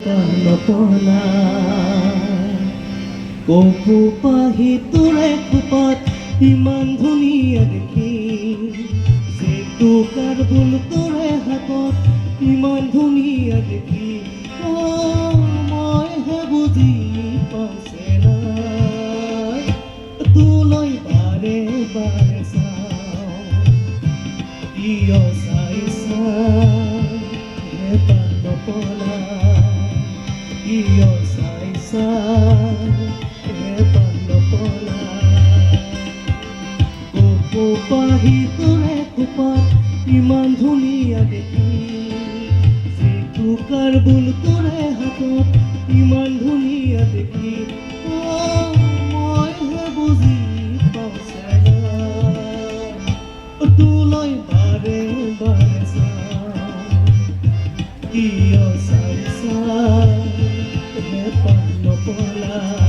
নপলা কপু পাহি তোৰে খোপাত ইমান ধুনীয়া দেখি যিটো কাৰ ভুল তোৰে হাতত ইমান ধুনীয়া দেখি মইহে বুজি পাছে নাই তোলৈ বাৰে বাৰে চাওঁ কিয় চাইছা নপলা কিয় চাইছা নপলা কপু পাহি তোৰে খোপাত ইমান ধুনীয়া দেখি যিটো কাৰ ভুল তোৰে হাতত ইমান ধুনীয়া দেখি মইহে বুজি পাছে তোলৈ বাৰে বাৰে চাওঁ কিয় চাইছা নপলা